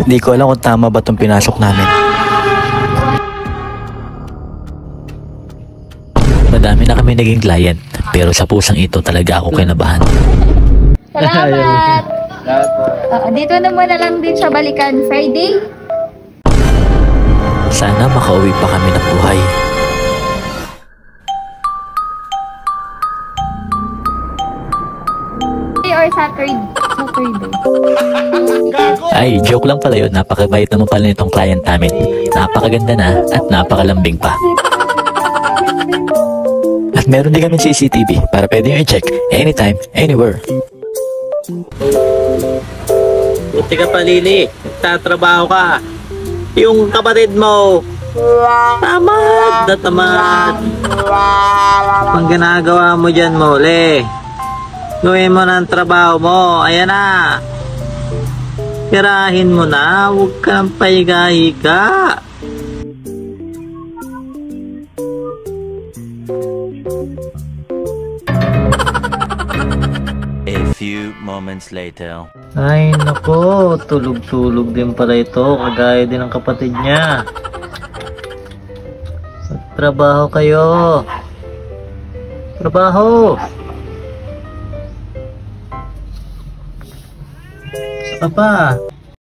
Hindi ko alam kung tama ba itong pinasok namin. Madami na kami naging client, pero sa pusang ito talaga ako kinabahan. Salamat! Dito na muna lang din sa Balikan Friday. Sana makauwi pa kami ng buhay. Or Saturday. Ay, joke lang pala yun. Napakabait naman pala nitong client namin. Napakaganda na at napakalambing pa. At meron din kami CCTV para pwede nyo i-check anytime, anywhere. Buti ka pa, Lili. Nagtatrabaho ka. Yung kapatid mo, tamad na tamad. Ang ginagawa mo dyan, Mole. Gawin mo ng trabaho mo. Ayan na. Tirahin mo na. Huwag kang pahiga-higa. A few moments later. Ay, nako. Tulog-tulog din pala ito. Kagaya din ng kapatid niya. Trabaho kayo. Trabaho. Saka pa.